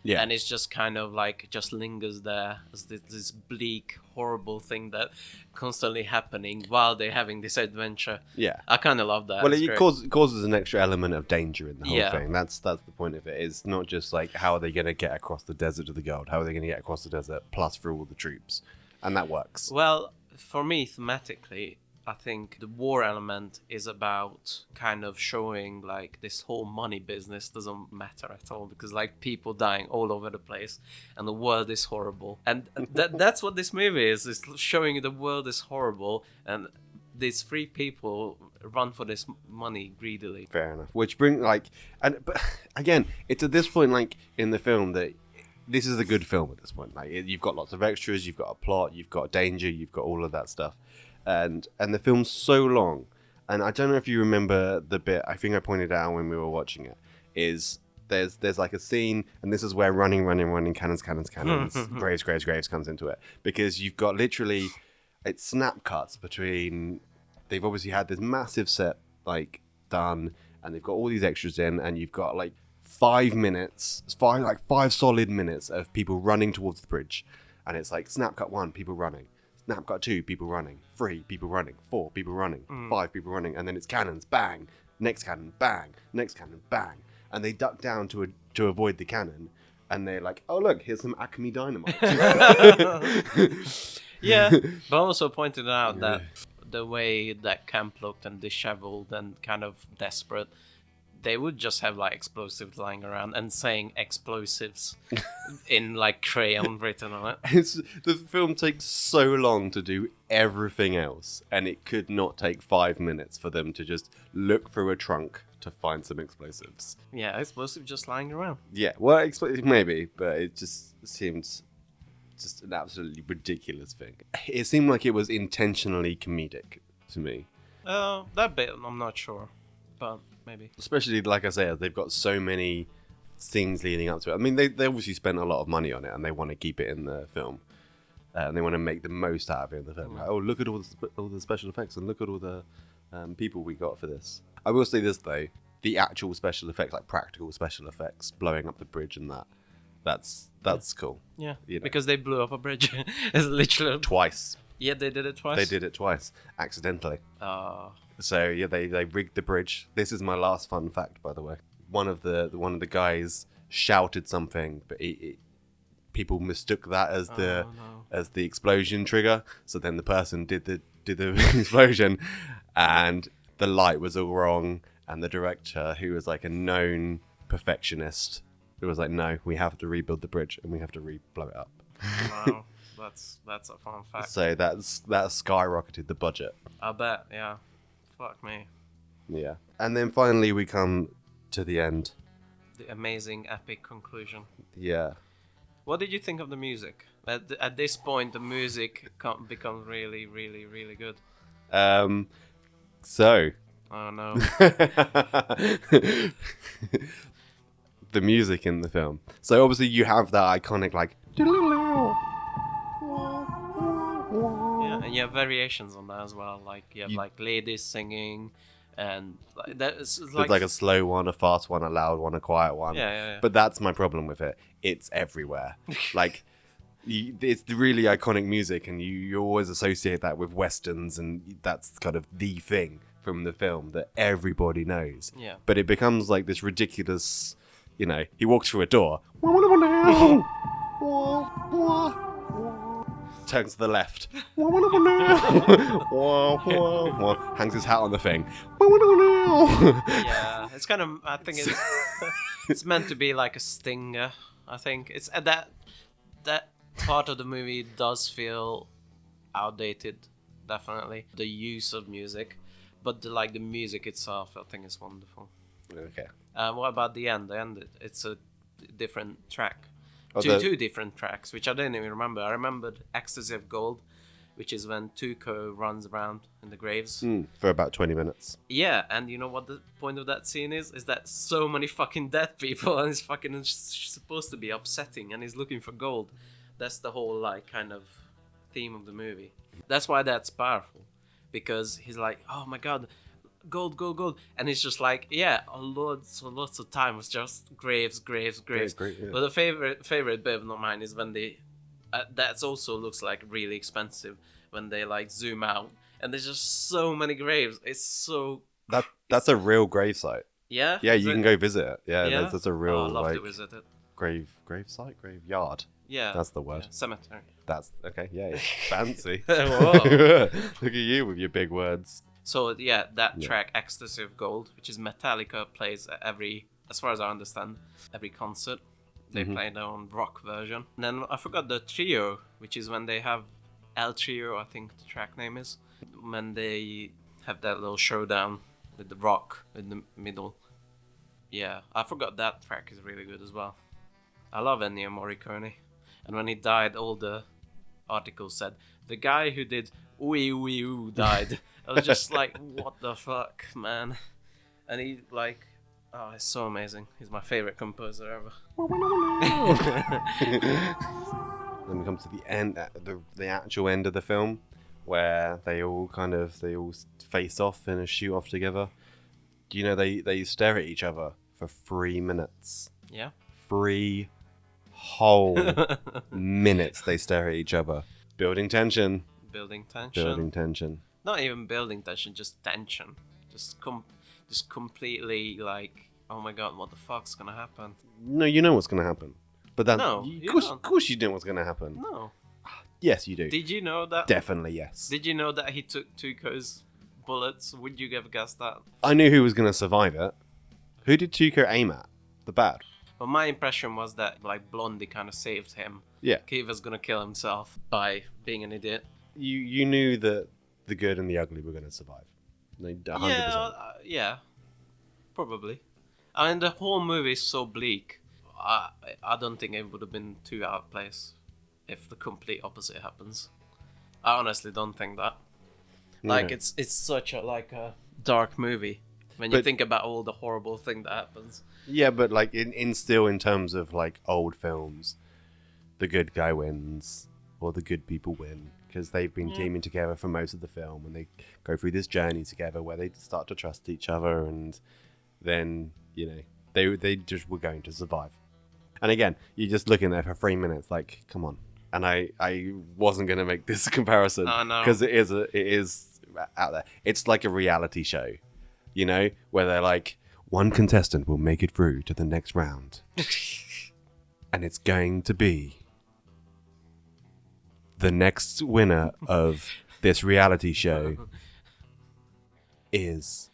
Yeah. And it's just kind of like just lingers there as this bleak, horrible thing that constantly happening while they're having this adventure. Yeah. I kind of love that. Well, It's it great. causes an extra element of danger in the whole Yeah. thing. That's the point of it. It's not just like how are they going to get across the desert to the gold? How are they going to get across the desert plus through all the troops? And that works. Well, for me, thematically, I think the war element is about kind of showing like this whole money business doesn't matter at all, because like people dying all over the place and the world is horrible. And that's what this movie is showing you the world is horrible and these three people run for this money greedily. Fair enough. Which bring but again, it's at this point like in the film that this is a good film at this point. Like you've got lots of extras, you've got a plot, you've got danger, you've got all of that stuff. And the film's so long, and I don't know if you remember the bit. I think I pointed out when we were watching it. Is there's like a scene, and this is where running, cannons, graves comes into it, because you've got literally it's snap cuts between. They've obviously had this massive set like done, and they've got all these extras in, and you've got like 5 minutes, five solid minutes of people running towards the bridge, and it's like snap cut 1, people running. Now I've got 2 people running, 3 people running, 4 people running, 5 people running, and then it's cannons, bang, next cannon, bang, next cannon, bang, and they duck down to avoid the cannon, and they're like, oh look, here's some Acme dynamite. Yeah, but also pointed out that the way that camp looked and disheveled and kind of desperate, they would just have like explosives lying around and saying explosives in like crayon written on it. The film takes so long to do everything else, and it could not take 5 minutes for them to just look through a trunk to find some explosives. Yeah, explosives just lying around. Yeah, well, maybe, but it just seemed just an absolutely ridiculous thing. It seemed like it was intentionally comedic to me. That bit, I'm not sure, but maybe. Especially, like I said, they've got so many things leading up to it. I mean, they obviously spent a lot of money on it, and they want to keep it in the film. And they want to make the most out of it in the film. Like, oh, look at all the special effects, and look at all the people we got for this. I will say this, though. The actual special effects, like practical special effects, blowing up the bridge and that's cool. Yeah, You know. because they blew up a bridge. It's literally... Twice. Yeah, they did it twice? They did it twice, accidentally. Oh. So yeah, they rigged the bridge. This is my last fun fact, by the way. One of the guys shouted something, but people mistook that as the explosion trigger. So then the person did the explosion, and the light was all wrong. And the director, who was like a known perfectionist, who was like, "No, we have to rebuild the bridge and we have to blow it up." Wow, that's a fun fact. So that skyrocketed the budget. I bet, yeah. Fuck me. Yeah. And then finally we come to the end. The amazing, epic conclusion. Yeah. What did you think of the music? At this point, the music becomes really, really, really good. So. Oh no. The music in the film. So obviously you have that iconic like. Yeah, and you have variations on that as well. Like you have like ladies singing, and There's like a slow one, a fast one, a loud one, a quiet one. Yeah. But that's my problem with it. It's everywhere. Like, it's the really iconic music, and you always associate that with westerns, and that's kind of the thing from the film that everybody knows. Yeah. But it becomes like this ridiculous, he walks through a door. Turns to the left. Hangs his hat on the thing. Yeah, it's kind of. I think it's meant to be like a stinger. I think it's that part of the movie does feel outdated. Definitely the use of music, but the music itself, I think is wonderful. Okay. What about the end? The end, it's a different track. Oh, Two different tracks, which I didn't even remember. I remembered Ecstasy of Gold, which is when Tuco runs around in the graves. For about 20 minutes. Yeah, and you know what the point of that scene is? Is that so many fucking dead people, and it's fucking supposed to be upsetting, and he's looking for gold. That's the whole, kind of theme of the movie. That's why that's powerful. Because he's like, oh my god, gold, gold, gold. And it's just like, yeah, lots of time was just graves. Great, yeah. But the favorite bit of mine is when they, that also looks like really expensive, when they zoom out and there's just so many graves. It's so... That's a real grave site. Yeah? Yeah, you can go visit it. Yeah. That's a real, I'd love to visit it. grave site? Graveyard. Yeah. That's the word. Yeah. Cemetery. That's, okay, yeah. Fancy. Whoa. Look at you with your big words. So yeah, that track, Ecstasy of Gold, which is Metallica, plays at as far as I understand, every concert. They play their own rock version. And then I forgot the trio, which is when they have El Trio, I think the track name is. When they have that little showdown with the rock in the middle. Yeah, I forgot that track is really good as well. I love Ennio Morricone. And when he died, all the articles said, the guy who did Ooey Ooey Ooh died. I was just like, what the fuck, man? And he, oh, it's so amazing. He's my favorite composer ever. Then we come to the end, the actual end of the film, where they all face off in a shoot off together. Do you know they stare at each other for 3 minutes? Yeah. 3 whole minutes they stare at each other, building tension. building tension. Building tension. Not even building tension, just tension. Just completely like, oh my god, what the fuck's gonna happen? No, you know what's going to happen. But that, No, of you course, don't. of course you know what's going to happen. No. Yes, you do. Did you know that? Definitely yes. Did you know that he took Tuco's bullets? Would you ever guess that? I knew who was going to survive it. Who did Tuco aim at? The bad. But my impression was that like Blondie kind of saved him. Yeah. He was gonna kill himself by being an idiot. You knew that the good and the ugly were going to survive. Like, 100%. Yeah, probably. I mean, the whole movie is so bleak. I don't think it would have been too out of place if the complete opposite happens. I honestly don't think that. Like, No. it's such a dark movie when you But- think about all the horrible thing that happens. Yeah, but like in still in terms of like old films, the good guy wins or the good people win because they've been teaming together for most of the film and they go through this journey together where they start to trust each other and then they just were going to survive. And again, you're just looking there for 3 minutes, like come on. And I wasn't going to make this comparison Oh, no. because it is out there. It's like a reality show, where they're like, one contestant will make it through to the next round. And it's going to be the next winner of this reality show is...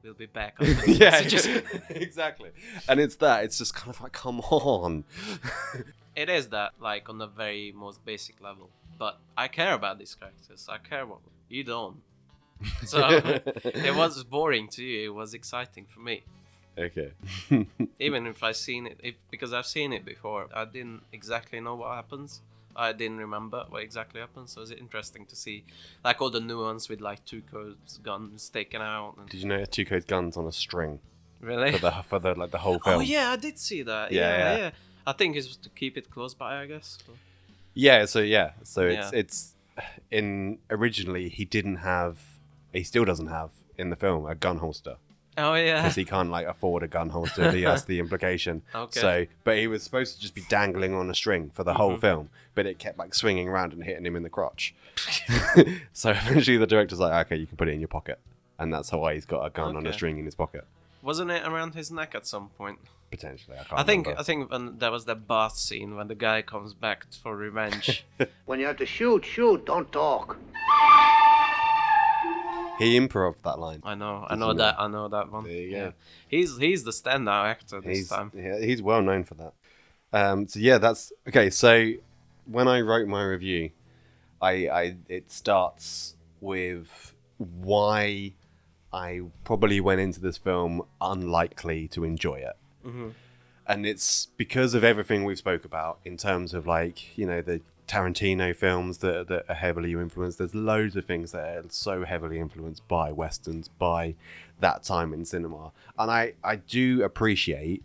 We'll be back. On the Yeah, messages. exactly. And it's just kind of like, come on. It is that, like, on the very most basic level. But I care about these characters. I care about them. You don't. So, it was boring to you. It was exciting for me. Okay. Even if I've seen it, because I've seen it before, I didn't exactly know what happens. I didn't remember what exactly happened, so it's interesting to see, like, all the nuance with, like, Tuco's guns taken out. And... Did you know Tuco's gun's on a string Really? for the like the whole film? Oh, yeah, I did see that. Yeah. Yeah. I think it's to keep it close by, I guess. Yeah, so Yeah. it's originally he still doesn't have in the film a gun holster Oh, yeah. because he can't like afford a gun holster. That's the implication. Okay. So, but he was supposed to just be dangling on a string for the whole film, but it kept like swinging around and hitting him in the crotch. So eventually the director's like, okay, you can put it in your pocket, and that's why he's got a gun on a Okay. string in his pocket. Wasn't it around his neck at some point? Potentially, I think remember. when there was that bath scene when the guy comes back for revenge. When you have to shoot, shoot, don't talk. He improv that line. I know you know? that one. There you go. Yeah. He's the standout actor this time. He's well known for that. So yeah, that's okay. So when I wrote my review, it starts with why I probably went into this film unlikely to enjoy it. Mm-hmm. And it's because of everything we've spoke about in terms of like, the Tarantino films that are heavily influenced. There's loads of things that are so heavily influenced by Westerns, by that time in cinema. And I do appreciate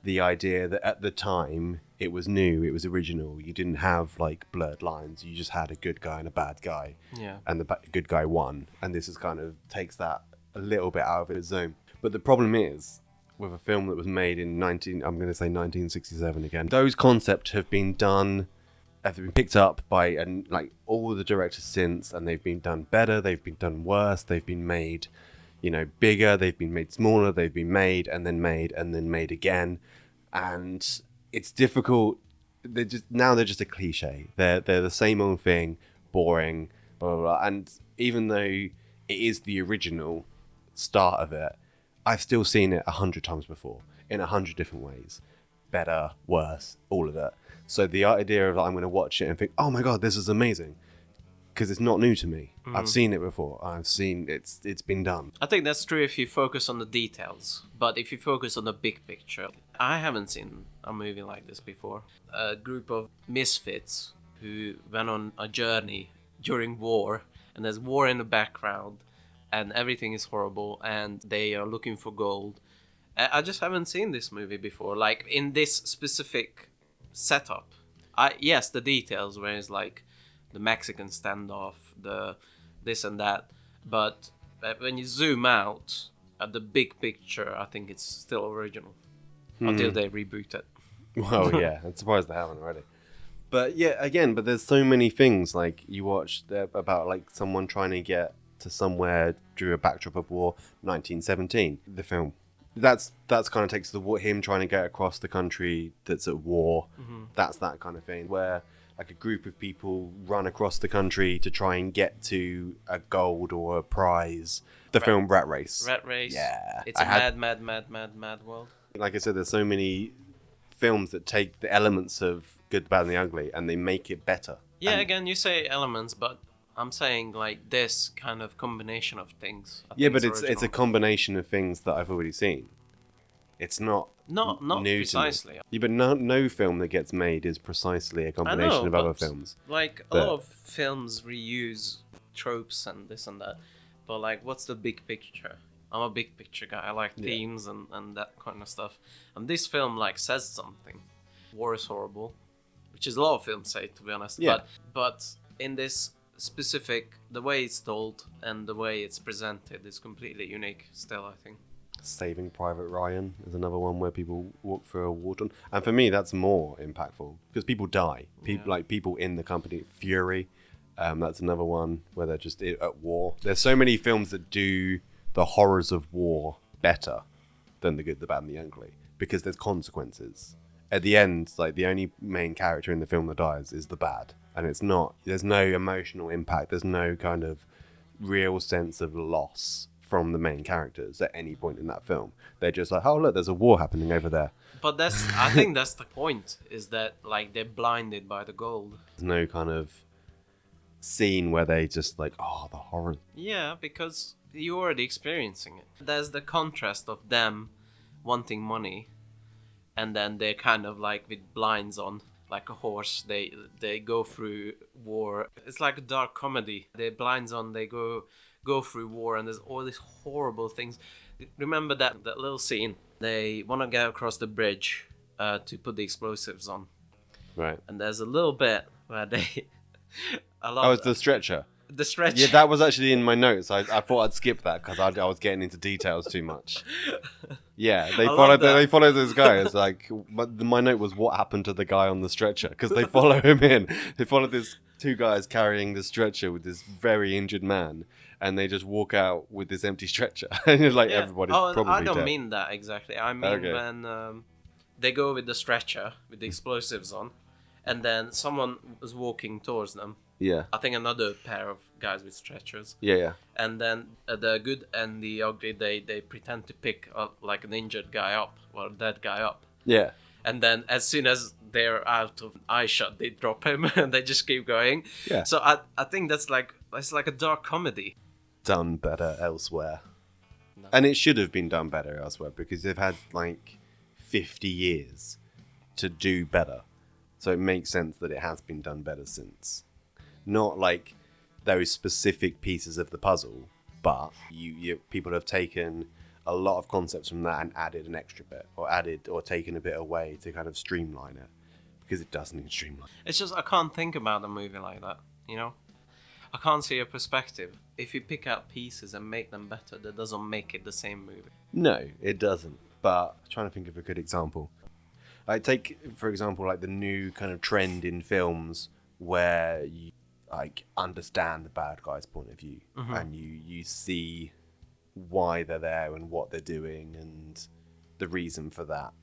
the idea that at the time it was new, it was original. You didn't have like blurred lines. You just had a good guy and a bad guy. Yeah. And the good guy won. And this is kind of takes that a little bit out of its zone. But the problem is, with a film that was made in 1967 again, those concepts have been picked up by like all the directors since, and they've been done better, they've been done worse, they've been made, bigger, they've been made smaller, they've been made and then made again, and it's difficult. They're just a cliche. They're the same old thing, boring, blah blah blah. And even though it is the original start of it, I've still seen it 100 times before in 100 different ways, better, worse, all of it. So the idea of I'm going to watch it and think, oh my god, this is amazing, because it's not new to me. I've seen it before. I've seen it's been done. I think that's true if you focus on the details, but if you focus on the big picture, I haven't seen a movie like this before. A group of misfits who went on a journey during war, and there's war in the background, and everything is horrible, and they are looking for gold. I just haven't seen this movie before, like in this specific setup. Yes, the details where it's like the Mexican standoff, the this and that, but when you zoom out at the big picture, I think it's still original until they reboot it. Well, yeah, I'm surprised they haven't already. But yeah, again, but there's so many things like you watch about like someone trying to get to somewhere through a backdrop of war, 1917. The film, that's kind of takes him trying to get across the country that's at war. That's that kind of thing where like a group of people run across the country to try and get to a gold or a prize. The film Rat Race. Rat Race. Yeah, It's a mad world. Like I said, there's so many films that take the elements of Good, the Bad, and the Ugly and they make it better. Yeah, And- again, you say elements, but I'm saying like this kind of combination of things. I yeah, think but is it's a original. combination of things that I've already seen. It's not not new to me. precisely. Yeah, but no film that gets made is precisely a combination of other but, films. Like a that- lot of films reuse tropes and this and that, but like, what's the big picture? I'm a big picture guy. I like themes and that kind of stuff. And this film like says something. War is horrible, which is a lot of films say, to be honest. Yeah. But in this specific, the way it's told and the way it's presented is completely unique. Still, I think. Saving Private Ryan is another one where people walk through a war tunnel, and for me that's more impactful because people die. People in the company. Fury, that's another one where they're just at war. There's so many films that do the horrors of war better than The Good, the Bad, and the Ugly because there's consequences. At the end, like the only main character in the film that dies is the bad, and it's not. There's no emotional impact. There's no kind of real sense of loss from the main characters at any point in that film. They're just like, oh look, there's a war happening over there. But I think that's the point. Is that like they're blinded by the gold. There's no kind of scene where they just like, oh, the horror. Yeah, because you're already experiencing it. There's the contrast of them wanting money, and then they're kind of like with blinds on, like a horse. They go through war. It's like a dark comedy. They're blinds on. They go through war, and there's all these horrible things. Remember that little scene? They want to get across the bridge to put the explosives on, Right. and there's a little bit where they. Oh, it's the stretcher. The stretch. Yeah, that was actually in my notes. I thought I'd skip that because I was getting into details too much. Yeah, they love followed that. they follow this guy. It's like, but my note was what happened to the guy on the stretcher because they follow him in. They follow this two guys carrying the stretcher with this very injured man, and they just walk out with this empty stretcher. And you're like, Yeah. everybody's Oh, probably I don't dead. mean that exactly. I mean Okay. when they go with the stretcher with the explosives on, and then someone was walking towards them. Yeah, I think another pair of guys with stretchers. yeah. And then the good and the ugly, they pretend to pick like an injured guy up or a dead guy up. Yeah. And then as soon as they're out of eye shot, they drop him and they just keep going. Yeah. So I think that's like a dark comedy. Done better elsewhere. No. And it should have been done better elsewhere because they've had like 50 years to do better. So it makes sense that it has been done better since. Not like those specific pieces of the puzzle, but you people have taken a lot of concepts from that and added an extra bit or taken a bit away to kind of streamline it because it does need streamline. It's just I can't think about a movie like that, you know? I can't see a perspective. If you pick out pieces and make them better, that doesn't make it the same movie. No, it doesn't. But I'm trying to think of a good example. Like take, for example, like the new kind of trend in films where you like understand the bad guy's point of view and you see why they're there and what they're doing and the reason for that.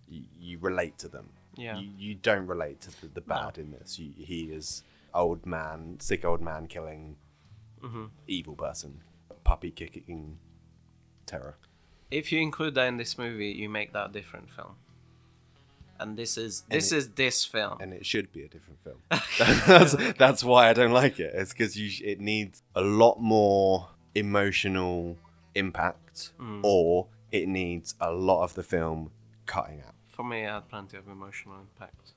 You relate to them. Yeah. You don't relate to the bad in this. He is sick old man killing evil person, puppy kicking terror. If you include that in this movie, you make that a different film. And this is this film. And it should be a different film. That's why I don't like it. It's because it needs a lot more emotional impact, or it needs a lot of the film cutting out. For me, it had plenty of emotional impact.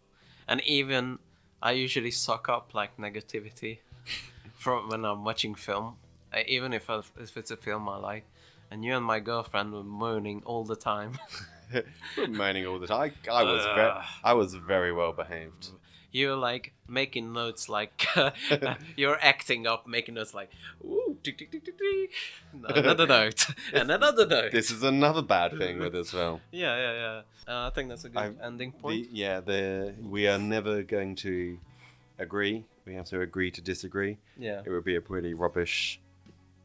And even I usually suck up like negativity from when I'm watching film, even if it's a film I like. And you and my girlfriend were moaning all the time. Moaning all the time. I was very well behaved. you're like making notes, like you're acting up, making notes like, ooh, tick, tick, tick, tick, tick. Another note, and another note. This is another bad thing with this film. Yeah. I think that's a good ending point. We are never going to agree. We have to agree to disagree. Yeah. It would be a pretty rubbish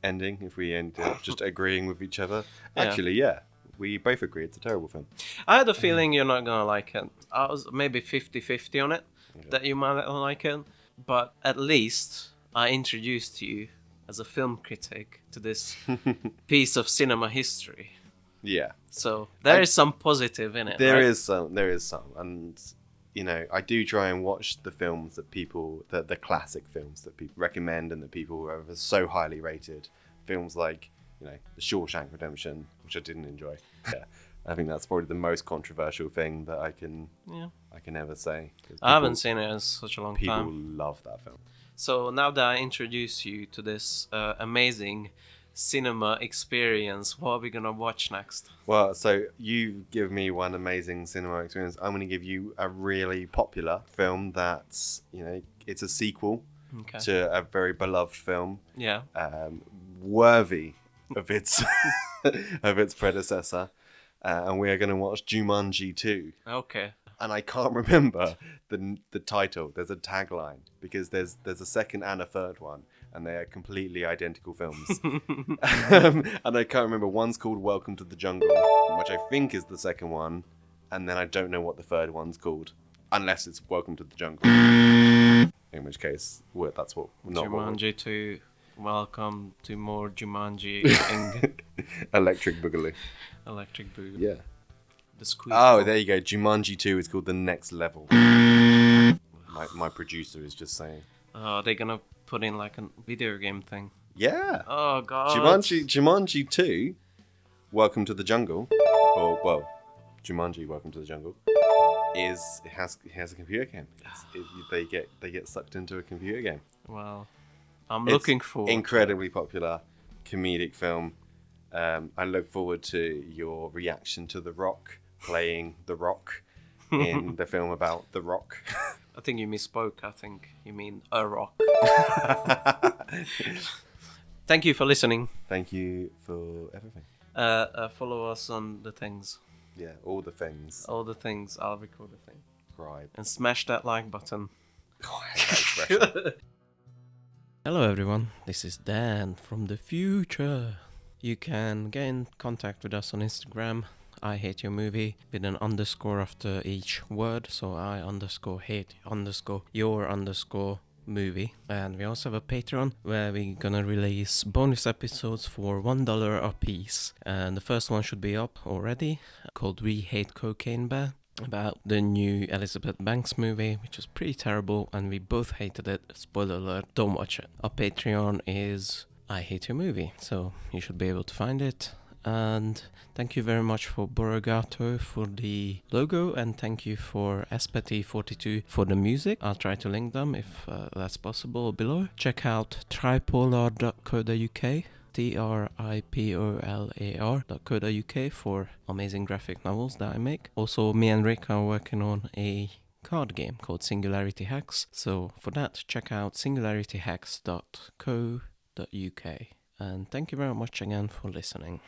ending if we ended up just agreeing with each other. Yeah. Actually, yeah, we both agree it's a terrible film. I had a feeling you're not gonna like it. I was maybe 50-50 on it, that you might not like it. But at least I introduced you as a film critic to this piece of cinema history. Yeah, So there is some positive in it. there right? is some, and you know, I do try and watch the films that people, the classic films that people recommend and that people are so highly rated. Films like, you know, The Shawshank Redemption, which I didn't enjoy. Yeah, I think that's probably the most controversial thing that I can ever say. 'Cause I haven't seen it in such a long people time. love that film. So now that I introduce you to this amazing cinema experience, what are we gonna watch next? Well, so you give me one amazing cinema experience. I'm going to give you a really popular film that's, you know, it's a sequel Okay. to a very beloved film, Yeah. worthy of its of its predecessor, and we are going to watch Jumanji 2. Okay. And I can't remember the title. There's a tagline because there's a second and a third one, and they are completely identical films. And I can't remember. One's called Welcome to the Jungle, which I think is the second one, and then I don't know what the third one's called, unless it's Welcome to the Jungle. In which case, that's what. Not what Jumanji 2. Welcome to more Jumanji Electric Boogaloo. Electric Boo. Yeah. The squeak. Oh, there you go. Jumanji 2 is called The Next Level. My producer is just saying. Oh, they're gonna put in like a video game thing. Yeah. Oh god. Jumanji 2, Welcome to the Jungle, or well, Jumanji Welcome to the Jungle, it has a computer game. They get sucked into a computer game. Wow. I'm It's looking for incredibly popular comedic film. I look forward to your reaction to The Rock playing The Rock in the film about The Rock. I think you misspoke. I think you mean a rock. Thank you for listening. Thank you for everything. Follow us on the things. Yeah, all the things. All the things. I'll record the thing. Subscribe. And smash that like button. Oh, I hate that expression. Hello everyone, this is Dan from the future. You can get in contact with us on Instagram. I hate your movie with an underscore after each word. So I underscore hate underscore your underscore movie. And we also have a Patreon where we're gonna release bonus episodes for $1 a piece. And the first one should be up already, called We Hate Cocaine Bear, about the new Elizabeth Banks movie, which was pretty terrible and we both hated it. Spoiler alert, don't watch it. Our Patreon is I Hate Your Movie, so you should be able to find it. And thank you very much for Borogato for the logo, and thank you for Espety42 for the music. I'll try to link them if that's possible below. Check out tripolar.co.uk, tripolar.co.uk for amazing graphic novels that I make. Also, me and Rick are working on a card game called Singularity Hacks, so for that check out singularityhacks.co.uk. And thank you very much again for listening.